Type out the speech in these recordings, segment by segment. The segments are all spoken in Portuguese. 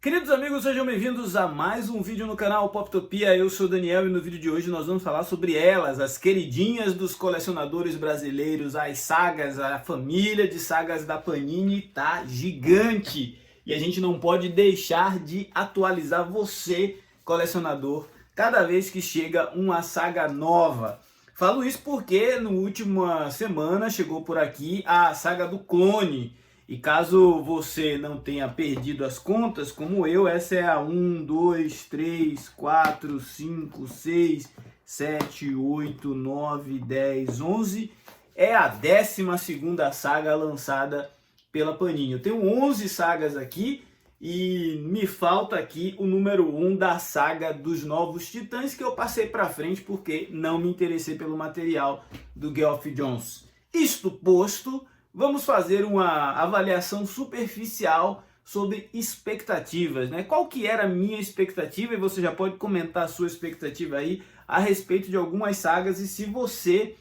Queridos amigos, sejam bem-vindos a mais um vídeo no canal Poptopia. Eu sou o Daniel e no vídeo de hoje nós vamos falar sobre elas, as queridinhas dos colecionadores brasileiros, as sagas, a família de sagas da Panini tá gigante. E a gente não pode deixar de atualizar você, colecionador, cada vez que chega uma saga nova. Falo isso porque na última semana chegou por aqui a saga do Clone. E caso você não tenha perdido as contas, como eu, essa é a 1, 2, 3, 4, 5, 6, 7, 8, 9, 10, 11. É a 12ª saga lançada pela Panini. Eu tenho 11 sagas aqui e me falta aqui o número 1 da saga dos Novos Titãs, que eu passei para frente porque não me interessei pelo material do Geoff Johns. Isto posto, vamos fazer uma avaliação superficial sobre expectativas, né? Qual que era a minha expectativa? E você já pode comentar a sua expectativa aí a respeito de algumas sagas e se você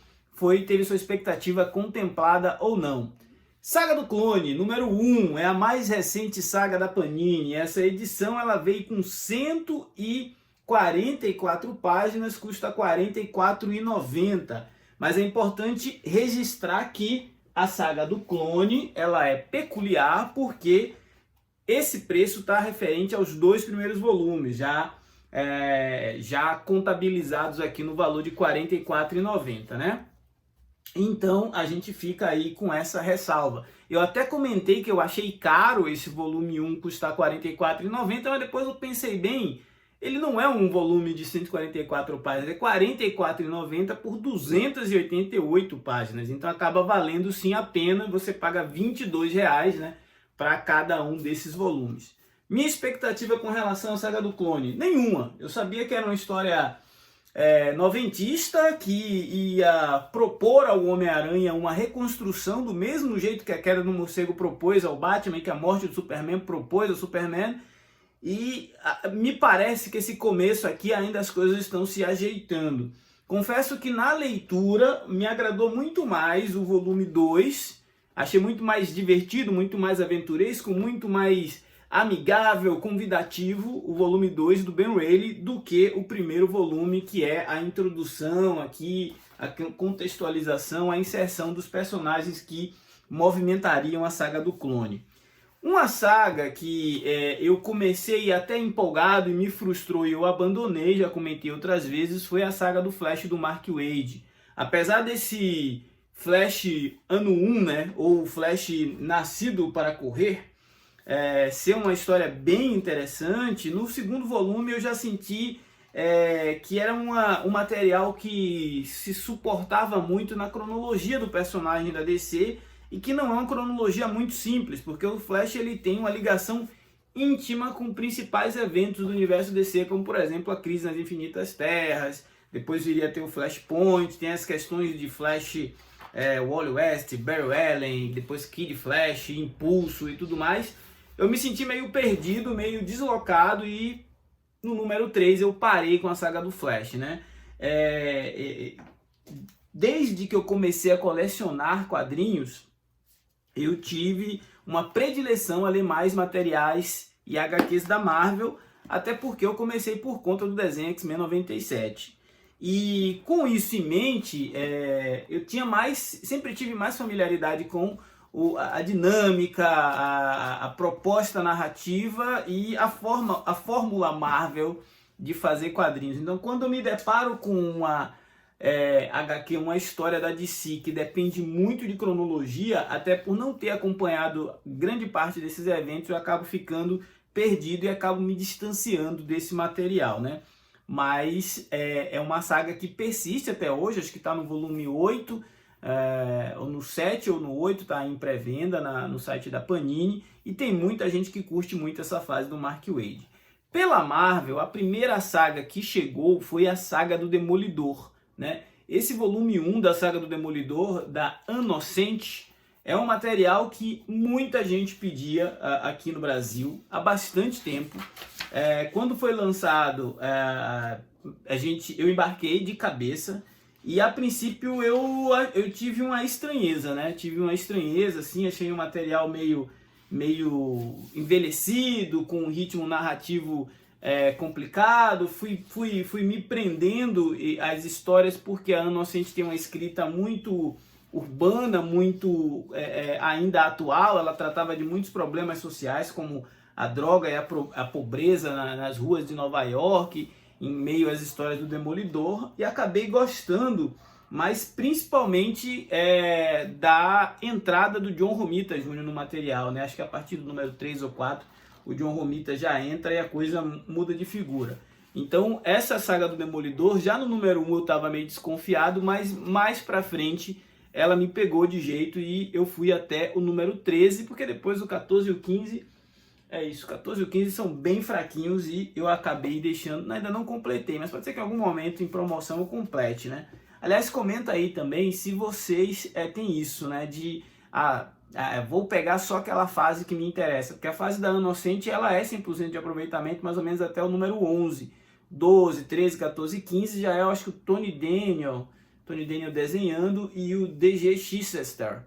teve sua expectativa contemplada ou não. Saga do Clone, número 1, é a mais recente saga da Panini. Essa edição ela veio com 144 páginas, custa R$ 44,90. Mas é importante registrar que a saga do Clone ela é peculiar porque esse preço está referente aos 2 primeiros volumes, já contabilizados aqui no valor de R$ 44,90, né? Então a gente fica aí com essa ressalva. Eu até comentei que eu achei caro esse volume 1 custar R$ 44,90, mas depois eu pensei bem, ele não é um volume de 144 páginas, é R$ 44,90 por 288 páginas. Então acaba valendo sim a pena, você paga R$ 22,00, né, para cada um desses volumes. Minha expectativa com relação à saga do Clone? Nenhuma. Eu sabia que era uma história noventista, que ia propor ao Homem-Aranha uma reconstrução do mesmo jeito que a queda do morcego propôs ao Batman, que a morte do Superman propôs ao Superman. E me parece que esse começo aqui ainda as coisas estão se ajeitando. Confesso que na leitura me agradou muito mais o volume 2. Achei muito mais divertido, muito mais aventuresco, muito mais amigável, convidativo o volume 2 do Ben Reilly do que o primeiro volume, que é a introdução aqui, a contextualização, a inserção dos personagens que movimentariam a saga do Clone. Uma saga que eu comecei até empolgado e me frustrou e eu abandonei, já comentei outras vezes, foi a saga do Flash do Mark Waid. Apesar desse Flash ano 1, né, ou Flash nascido para correr, ser uma história bem interessante, no segundo volume eu já senti que era um material que se suportava muito na cronologia do personagem da DC, e que não é uma cronologia muito simples, porque o Flash ele tem uma ligação íntima com principais eventos do universo DC, como por exemplo a Crise nas Infinitas Terras, depois viria a ter o Flashpoint, tem as questões de Flash, Wally West, Barry Allen, depois Kid Flash, Impulso e tudo mais. Eu me senti meio perdido, meio deslocado e no número 3 eu parei com a saga do Flash, né? Desde que eu comecei a colecionar quadrinhos, eu tive uma predileção a ler mais materiais e HQs da Marvel, até porque eu comecei por conta do desenho X-Men 97. E com isso em mente, eu sempre tive mais familiaridade com a dinâmica, a proposta narrativa e a fórmula Marvel de fazer quadrinhos. Então quando eu me deparo com uma HQ, uma história da DC que depende muito de cronologia, até por não ter acompanhado grande parte desses eventos, eu acabo ficando perdido e acabo me distanciando desse material, né? Mas é uma saga que persiste até hoje, acho que está no volume 8, ou no 7 ou no 8, está em pré-venda no site da Panini, e tem muita gente que curte muito essa fase do Mark Waid. Pela Marvel, a primeira saga que chegou foi a saga do Demolidor, né? Esse volume 1 da saga do Demolidor, da Inocente, é um material que muita gente pedia aqui no Brasil há bastante tempo. Quando foi lançado, eu embarquei de cabeça e a princípio eu tive uma estranheza, né? Tive uma estranheza, assim, achei um material meio meio envelhecido, com um ritmo narrativo complicado. Fui me prendendo às histórias porque a Ana Inocente tem uma escrita muito urbana, muito ainda atual. Ela tratava de muitos problemas sociais, como a droga e a pobreza nas ruas de Nova York, em meio às histórias do Demolidor, e acabei gostando, mas principalmente da entrada do John Romita Jr. no material, né? Acho que a partir do número 3 ou 4, o John Romita já entra e a coisa muda de figura. Então, essa saga do Demolidor, já no número 1 eu estava meio desconfiado, mas mais pra frente ela me pegou de jeito e eu fui até o número 13, porque depois o 14 e o 15... o 14 e o 15 são bem fraquinhos e eu acabei deixando, ainda não completei, mas pode ser que em algum momento em promoção eu complete, né? Aliás, comenta aí também se vocês têm isso, né? Vou pegar só aquela fase que me interessa, porque a fase da Ana Inocente, ela é 100% de aproveitamento, mais ou menos até o número 11. 12, 13, 14 e 15 já é, eu acho que o Tony Daniel desenhando e o D.G. Chichester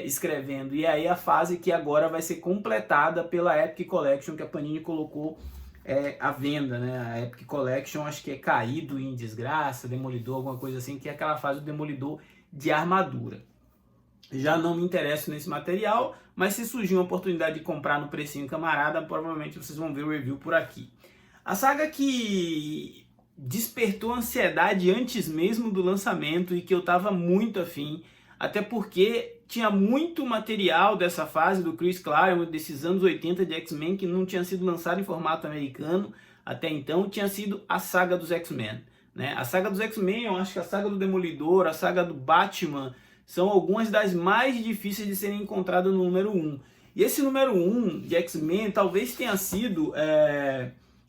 escrevendo. E aí a fase que agora vai ser completada pela Epic Collection, que a Panini colocou à venda, né? A Epic Collection, acho que é Caído em Desgraça, Demolidor, alguma coisa assim, que é aquela fase do Demolidor de armadura. Já não me interesso nesse material, mas se surgir uma oportunidade de comprar no precinho camarada, provavelmente vocês vão ver o review por aqui. A saga que despertou ansiedade antes mesmo do lançamento e que eu estava muito afim, até porque tinha muito material dessa fase do Chris Claremont, desses anos 80 de X-Men, que não tinha sido lançado em formato americano até então, tinha sido a saga dos X-Men, né? A saga dos X-Men, eu acho que a saga do Demolidor, a saga do Batman, são algumas das mais difíceis de serem encontradas no número 1. E esse número 1 de X-Men talvez tenha sido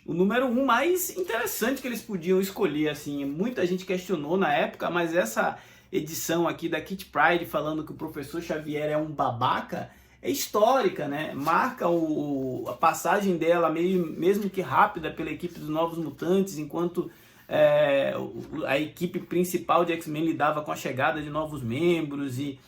o número 1 mais interessante que eles podiam escolher, assim. Muita gente questionou na época, mas essa edição aqui da Kitty Pryde falando que o Professor Xavier é um babaca é histórica, né? Marca a passagem dela, mesmo que rápida, pela equipe dos Novos Mutantes, enquanto a equipe principal de X-Men lidava com a chegada de novos membros e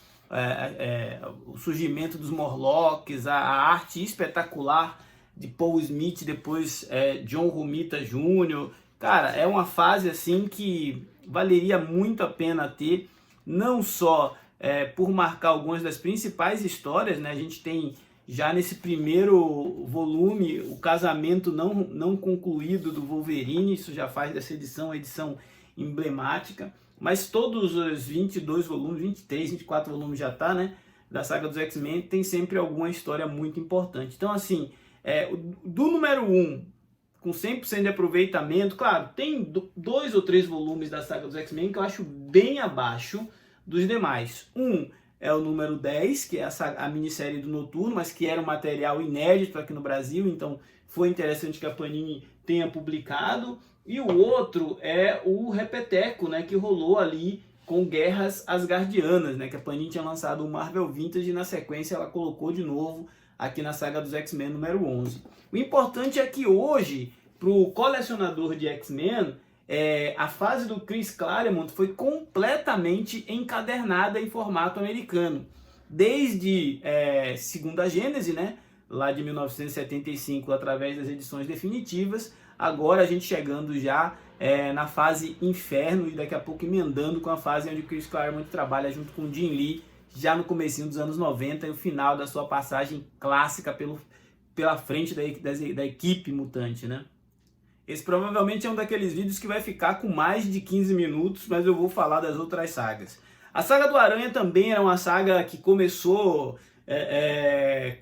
o surgimento dos Morlocks, a arte espetacular de Paul Smith, depois John Romita Jr. Cara, é uma fase assim que valeria muito a pena ter, não só por marcar algumas das principais histórias, né? A gente tem já nesse primeiro volume o casamento não concluído do Wolverine, isso já faz dessa edição a edição emblemática, mas todos os 22 volumes, 23, 24 volumes já tá, né, da saga dos X-Men, tem sempre alguma história muito importante. Então, assim, do número 1, com 100% de aproveitamento, claro, tem 2 ou 3 volumes da saga dos X-Men que eu acho bem abaixo dos demais. É o número 10, que é a minissérie do Noturno, mas que era um material inédito aqui no Brasil, então foi interessante que a Panini tenha publicado. E o outro é o Repeteco, né, que rolou ali com Guerras Asgardianas, né, que a Panini tinha lançado o Marvel Vintage e na sequência ela colocou de novo aqui na saga dos X-Men número 11. O importante é que hoje, para o colecionador de X-Men, a fase do Chris Claremont foi completamente encadernada em formato americano. Desde Segunda Gênese, né, lá de 1975, através das edições definitivas, agora a gente chegando já na fase Inferno e daqui a pouco emendando com a fase onde o Chris Claremont trabalha junto com o Jim Lee, já no comecinho dos anos 90 e o final da sua passagem clássica pela frente da equipe mutante, né? Esse provavelmente é um daqueles vídeos que vai ficar com mais de 15 minutos, mas eu vou falar das outras sagas. A saga do Aranha também era uma saga que começou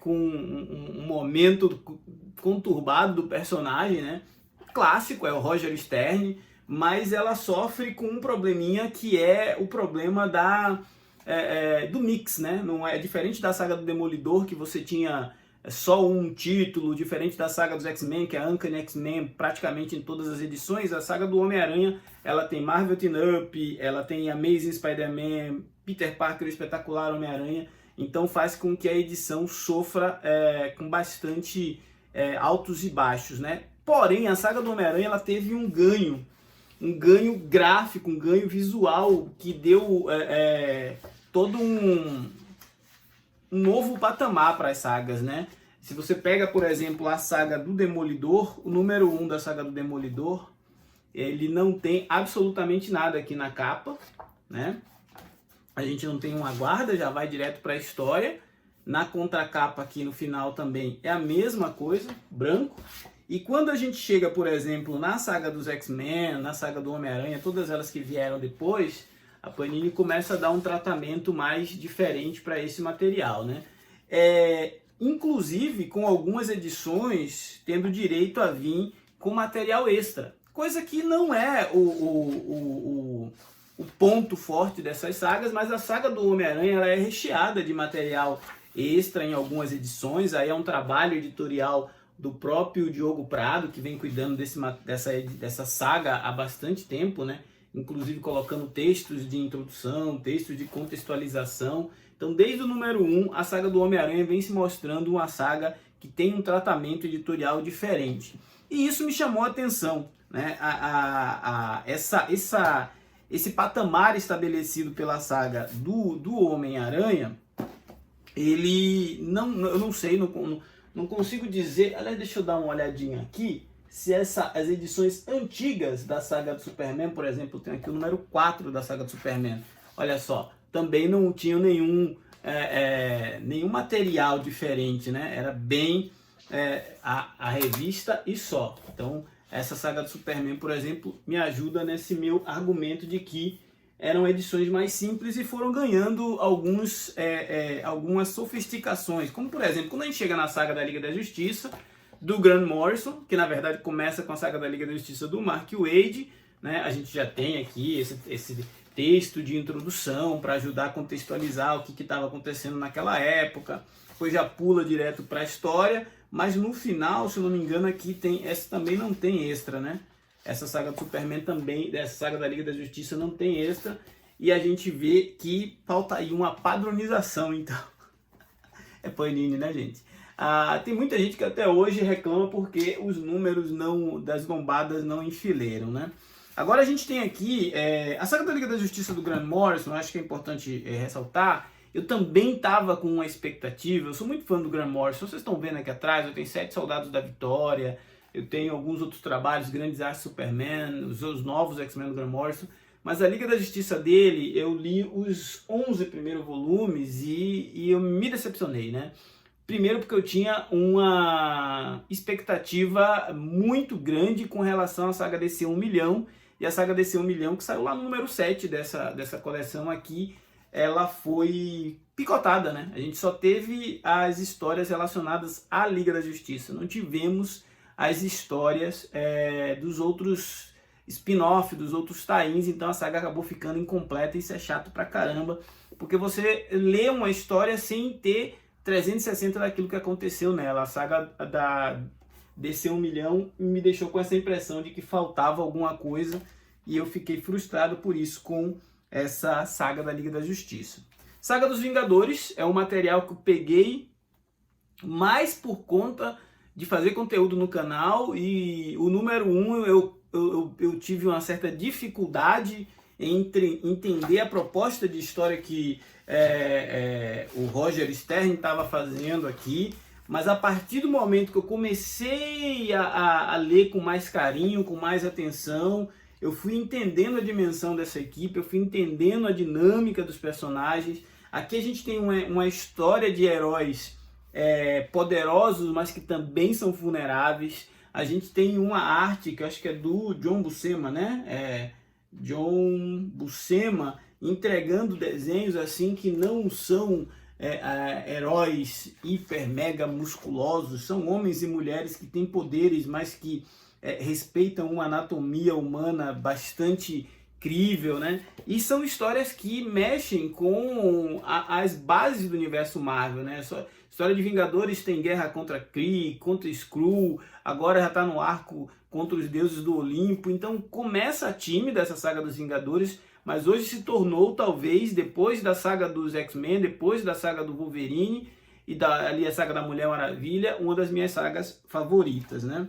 com um momento conturbado do personagem, né? Clássico, é o Roger Stern, mas ela sofre com um probleminha que é o problema do mix, né? Não é diferente da saga do Demolidor, que você tinha só um título, diferente da saga dos X-Men, que é a Uncanny X-Men praticamente em todas as edições. A saga do Homem-Aranha, ela tem Marvel Teen-Up, ela tem Amazing Spider-Man, Peter Parker, o Espetacular Homem-Aranha, então faz com que a edição sofra com bastante altos e baixos, né? Porém, a saga do Homem-Aranha, ela teve um ganho gráfico, um ganho visual, que deu todo um novo patamar para as sagas, né? Se você pega, por exemplo, a saga do Demolidor, o número 1 da saga do Demolidor, ele não tem absolutamente nada aqui na capa, né? A gente não tem uma guarda, já vai direto para a história. Na contracapa aqui no final também é a mesma coisa, branco. E quando a gente chega, por exemplo, na saga dos X-Men, na saga do Homem-Aranha, todas elas que vieram depois, a Panini começa a dar um tratamento mais diferente para esse material, né? Inclusive com algumas edições tendo direito a vir com material extra, coisa que não é o ponto forte dessas sagas, mas a saga do Homem-Aranha ela é recheada de material extra em algumas edições. Aí é um trabalho editorial do próprio Diogo Prado, que vem cuidando dessa saga há bastante tempo, né? Inclusive colocando textos de introdução, textos de contextualização. Então, desde o número 1, a saga do Homem-Aranha vem se mostrando uma saga que tem um tratamento editorial diferente. E isso me chamou a atenção, né? Esse patamar estabelecido pela saga do Homem-Aranha, ele eu não sei, não consigo dizer. Aliás, deixa eu dar uma olhadinha aqui se as edições antigas da saga do Superman, por exemplo, tem aqui o número 4 da saga do Superman. Olha só, também não tinham nenhum material diferente, né? Era bem a revista e só. Então, essa saga do Superman, por exemplo, me ajuda nesse meu argumento de que eram edições mais simples e foram ganhando algumas sofisticações. Como, por exemplo, quando a gente chega na saga da Liga da Justiça, do Grant Morrison, que na verdade começa com a saga da Liga da Justiça do Mark Waid, né? A gente já tem aqui esse texto de introdução para ajudar a contextualizar o que estava acontecendo naquela época, depois já pula direto para a história, mas no final, se eu não me engano, aqui essa também não tem extra, né? Essa saga do Superman também, dessa saga da Liga da Justiça não tem extra, e a gente vê que falta aí uma padronização, então. É Panini, né, gente? Tem muita gente que até hoje reclama porque os números das lombadas não enfileiram, né? Agora a gente tem aqui a saga da Liga da Justiça do Grant Morrison. Acho que é importante ressaltar. Eu também estava com uma expectativa. Eu sou muito fã do Grant Morrison. Vocês estão vendo aqui atrás, eu tenho 7 Soldados da Vitória. Eu tenho alguns outros trabalhos, Grandes Artes Superman, os novos X-Men do Grant Morrison. Mas a Liga da Justiça dele, eu li os 11 primeiros volumes e eu me decepcionei, né? Primeiro porque eu tinha uma expectativa muito grande com relação à saga DC 1 milhão. E a saga DC 1 milhão, que saiu lá no número 7 dessa coleção aqui, ela foi picotada, né? A gente só teve as histórias relacionadas à Liga da Justiça. Não tivemos as histórias dos outros spin-off, dos outros tie-ins. Então a saga acabou ficando incompleta e isso é chato pra caramba. Porque você lê uma história sem ter 360 daquilo que aconteceu nela. A saga da DC 1 milhão me deixou com essa impressão de que faltava alguma coisa e eu fiquei frustrado por isso com essa saga da Liga da Justiça. Saga dos Vingadores é um material que eu peguei mais por conta de fazer conteúdo no canal, e o número 1 eu tive uma certa dificuldade entre entender a proposta de história que o Roger Stern estava fazendo aqui, mas a partir do momento que eu comecei a ler com mais carinho, com mais atenção, eu fui entendendo a dimensão dessa equipe, eu fui entendendo a dinâmica dos personagens. Aqui a gente tem uma história de heróis poderosos, mas que também são vulneráveis. A gente tem uma arte que eu acho que é do John Buscema, né? John Buscema entregando desenhos assim que não são heróis hiper mega musculosos, são homens e mulheres que têm poderes, mas que respeitam uma anatomia humana bastante crível, né? E são histórias que mexem com as bases do universo Marvel, né? História de Vingadores tem guerra contra Kree, contra Skrull, agora já está no arco contra os deuses do Olimpo. Então começa tímida essa saga dos Vingadores, mas hoje se tornou, talvez, depois da saga dos X-Men, depois da saga do Wolverine e ali a saga da Mulher Maravilha, uma das minhas sagas favoritas, né?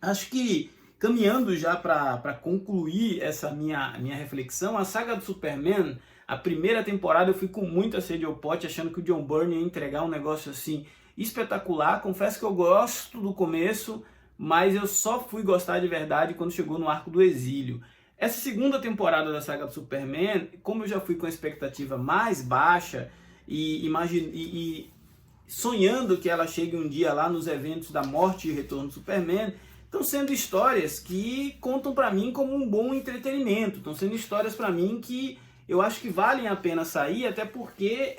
Acho que, caminhando já para concluir essa minha reflexão, a saga do Superman, a primeira temporada eu fui com muita sede ao pote, achando que o John Byrne ia entregar um negócio assim espetacular. Confesso que eu gosto do começo, mas eu só fui gostar de verdade quando chegou no Arco do Exílio. Essa segunda temporada da saga do Superman, como eu já fui com a expectativa mais baixa e sonhando que ela chegue um dia lá nos eventos da morte e retorno do Superman, estão sendo histórias que contam para mim como um bom entretenimento, estão sendo histórias para mim que eu acho que valem a pena sair, até porque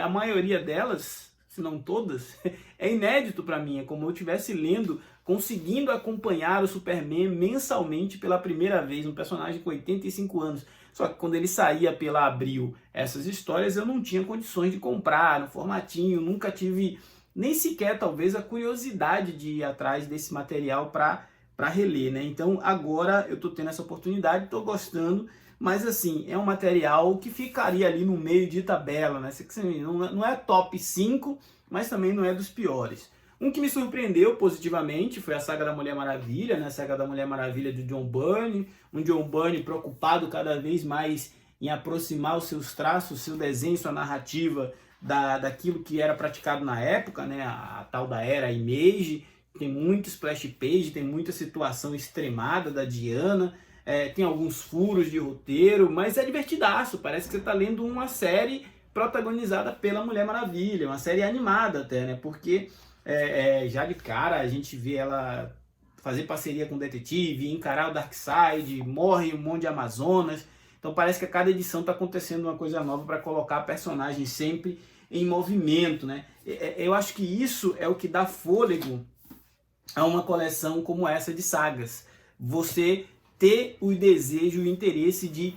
a maioria delas, se não todas, é inédito para mim, é como eu estivesse lendo, conseguindo acompanhar o Superman mensalmente pela primeira vez, um personagem com 85 anos. Só que quando ele saía pela Abril, essas histórias eu não tinha condições de comprar no formatinho, nunca tive nem sequer talvez a curiosidade de ir atrás desse material para reler, né? Então agora eu estou tendo essa oportunidade, estou gostando, mas assim, é um material que ficaria ali no meio de tabela, né? Não é top 5, mas também não é dos piores. Um que me surpreendeu positivamente foi a saga da Mulher Maravilha, né? A saga da Mulher Maravilha de John Byrne, um John Byrne preocupado cada vez mais em aproximar os seus traços, seu desenho, sua narrativa daquilo que era praticado na época, né? A tal da era Image. Tem muito splash page, tem muita situação extremada da Diana, tem alguns furos de roteiro, mas é divertidaço, parece que você está lendo uma série protagonizada pela Mulher Maravilha, uma série animada até, né? Porque já de cara a gente vê ela fazer parceria com o detetive, encarar o Darkseid, morre um monte de Amazonas, então parece que a cada edição está acontecendo uma coisa nova para colocar a personagem sempre em movimento, né? Eu acho que isso é o que dá fôlego a uma coleção como essa de sagas. Você ter o desejo e o interesse de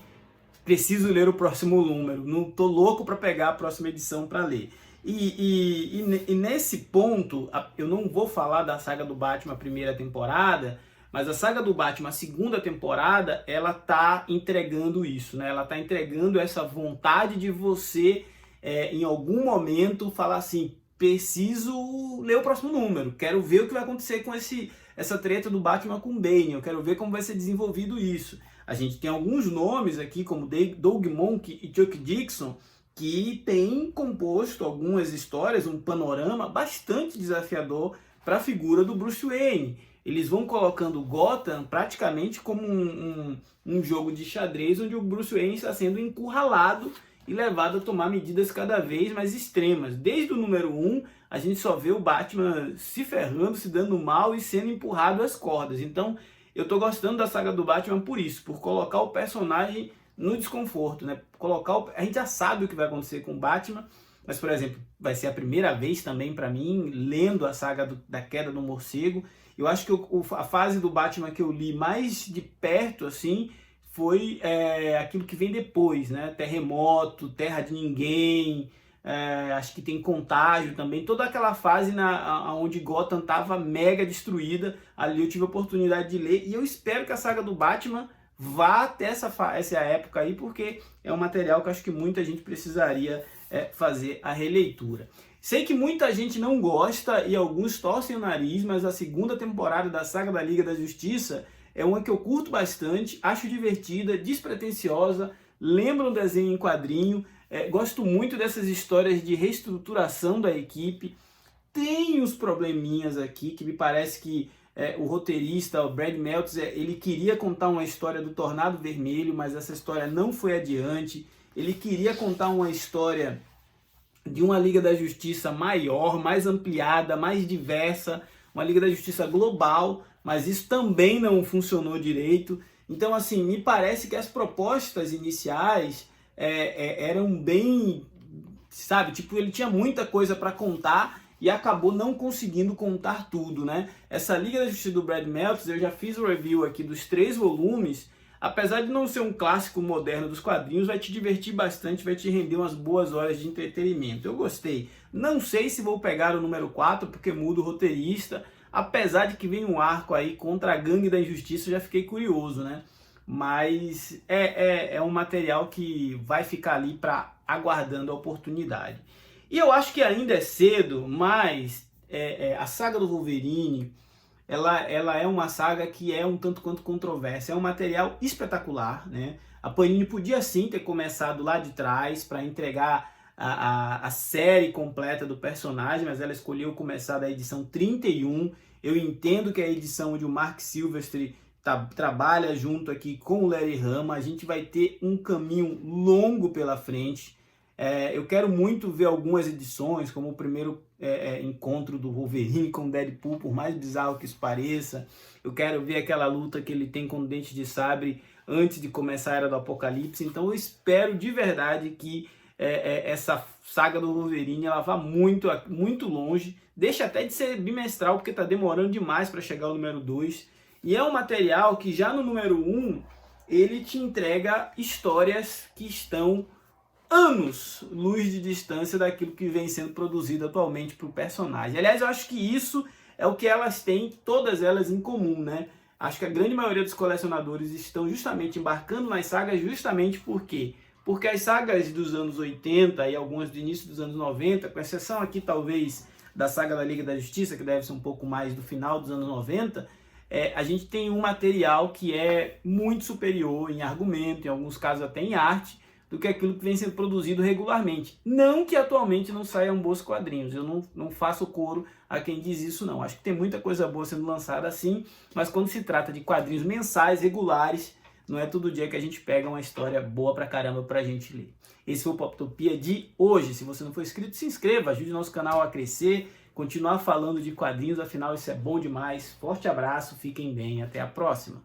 preciso ler o próximo número, não tô louco para pegar a próxima edição para ler. E nesse ponto, eu não vou falar da saga do Batman primeira temporada, mas a saga do Batman segunda temporada, ela tá entregando isso, né? Ela tá entregando essa vontade de você, em algum momento, falar assim, preciso ler o próximo número, quero ver o que vai acontecer com essa treta do Batman com o Bane, eu quero ver como vai ser desenvolvido isso. A gente tem alguns nomes aqui, como Doug Monkey e Chuck Dixon, que têm composto algumas histórias, um panorama bastante desafiador para a figura do Bruce Wayne. Eles vão colocando Gotham praticamente como um jogo de xadrez, onde o Bruce Wayne está sendo encurralado e levado a tomar medidas cada vez mais extremas. Desde o número 1, a gente só vê o Batman se ferrando, se dando mal e sendo empurrado às cordas. Então, eu estou gostando da saga do Batman por isso, por colocar o personagem no desconforto, né? A gente já sabe o que vai acontecer com o Batman, mas, por exemplo, vai ser a primeira vez também para mim, lendo a saga da queda do morcego. Eu acho que a fase do Batman que eu li mais de perto, assim, foi aquilo que vem depois, né? Terremoto, Terra de Ninguém, acho que tem Contágio também, toda aquela fase onde Gotham estava mega destruída, ali eu tive a oportunidade de ler, e eu espero que a saga do Batman vá até essa época aí, porque é um material que eu acho que muita gente precisaria fazer a releitura. Sei que muita gente não gosta e alguns torcem o nariz, mas a segunda temporada da saga da Liga da Justiça é uma que eu curto bastante, acho divertida, despretensiosa, lembra um desenho em quadrinho, gosto muito dessas histórias de reestruturação da equipe. Tem uns probleminhas aqui que me parece que o roteirista, o Brad Meltzer, ele queria contar uma história do Tornado Vermelho, mas essa história não foi adiante. Ele queria contar uma história de uma Liga da Justiça maior, mais ampliada, mais diversa, uma Liga da Justiça global, mas isso também não funcionou direito. Então, assim, me parece que as propostas iniciais eram bem, sabe, tipo, ele tinha muita coisa para contar e acabou não conseguindo contar tudo, né? Essa Liga da Justiça do Brad Meltzer, eu já fiz o review aqui dos 3 volumes, apesar de não ser um clássico moderno dos quadrinhos, vai te divertir bastante, vai te render umas boas horas de entretenimento. Eu gostei. Não sei se vou pegar o número 4, porque muda o roteirista, apesar de que vem um arco aí contra a Gangue da Injustiça, eu já fiquei curioso, né? Mas é um material que vai ficar ali para aguardando a oportunidade. E eu acho que ainda é cedo, mas a saga do Wolverine, ela é uma saga que é um tanto quanto controversa. É um material espetacular, né? A Panini podia sim ter começado lá de trás para entregar a série completa do personagem, mas ela escolheu começar da edição 31. Eu entendo que é a edição onde o Mark Silvestri trabalha junto aqui com o Larry Hama. A gente vai ter um caminho longo pela frente. Eu quero muito ver algumas edições, como o primeiro encontro do Wolverine com o Deadpool, por mais bizarro que isso pareça. Eu quero ver aquela luta que ele tem com o Dente de Sabre antes de começar a Era do Apocalipse. Então eu espero de verdade que essa saga do Wolverine ela vá muito, muito longe. Deixa até de ser bimestral, porque está demorando demais para chegar ao número 2. E é um material que já no número 1, ele te entrega histórias que estão anos luz de distância daquilo que vem sendo produzido atualmente para o personagem. Aliás, eu acho que isso é o que elas têm, todas elas em comum, né? Acho que a grande maioria dos colecionadores estão justamente embarcando nas sagas justamente por quê? Porque as sagas dos anos 80 e algumas do início dos anos 90, com exceção aqui talvez da saga da Liga da Justiça, que deve ser um pouco mais do final dos anos 90, a gente tem um material que é muito superior em argumento, em alguns casos até em arte, do que aquilo que vem sendo produzido regularmente. Não que atualmente não saiam bons quadrinhos, eu não faço coro a quem diz isso não. Acho que tem muita coisa boa sendo lançada assim, mas quando se trata de quadrinhos mensais, regulares, não é todo dia que a gente pega uma história boa pra caramba pra gente ler. Esse foi o Poptopia de hoje. Se você não for inscrito, se inscreva, ajude o nosso canal a crescer, continuar falando de quadrinhos, afinal isso é bom demais. Forte abraço, fiquem bem, até a próxima.